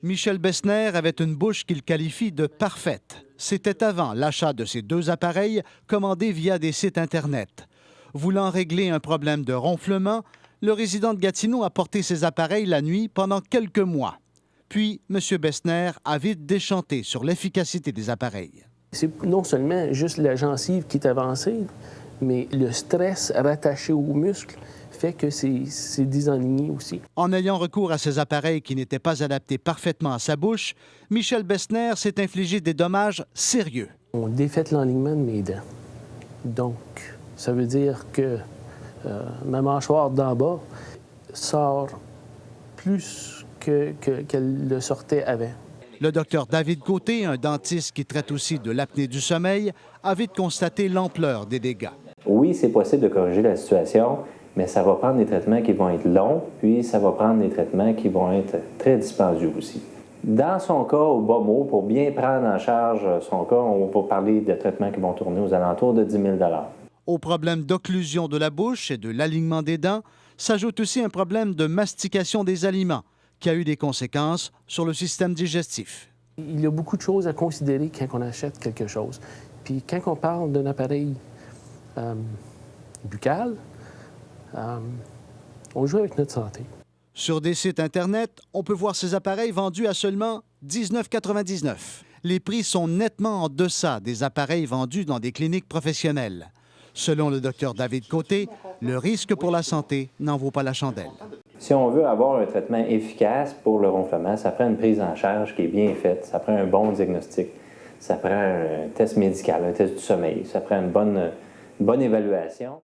Michel Bessner avait une bouche qu'il qualifie de parfaite. C'était avant l'achat de ces 2 appareils commandés via des sites Internet. Voulant régler un problème de ronflement, le résident de Gatineau a porté ses appareils la nuit pendant quelques mois. Puis, M. Bessner a vite déchanté sur l'efficacité des appareils. C'est non seulement juste la gencive qui est avancée, mais le stress rattaché aux muscles fait que c'est désaligné aussi. En ayant recours à ces appareils qui n'étaient pas adaptés parfaitement à sa bouche, Michel Bessner s'est infligé des dommages sérieux. On défait l'alignement de mes dents. Donc, ça veut dire que ma mâchoire d'en bas sort plus qu'elle le sortait avant. Le docteur David Côté, un dentiste qui traite aussi de l'apnée du sommeil, a vite constaté l'ampleur des dégâts. Oui, c'est possible de corriger la situation, mais ça va prendre des traitements qui vont être longs, puis ça va prendre des traitements qui vont être très dispendieux aussi. Dans son cas, au bas mot, pour bien prendre en charge son cas, on va parler de traitements qui vont tourner aux alentours de 10 000 $. Au problème d'occlusion de la bouche et de l'alignement des dents s'ajoute aussi un problème de mastication des aliments qui a eu des conséquences sur le système digestif. Il y a beaucoup de choses à considérer quand on achète quelque chose. Puis quand on parle d'un appareil buccal, on joue avec notre santé. Sur des sites Internet, on peut voir ces appareils vendus à seulement $19,99. Les prix sont nettement en deçà des appareils vendus dans des cliniques professionnelles. Selon le docteur David Côté, le risque pour la santé n'en vaut pas la chandelle. Si on veut avoir un traitement efficace pour le ronflement, ça prend une prise en charge qui est bien faite, ça prend un bon diagnostic, ça prend un test médical, un test du sommeil, ça prend une bonne évaluation.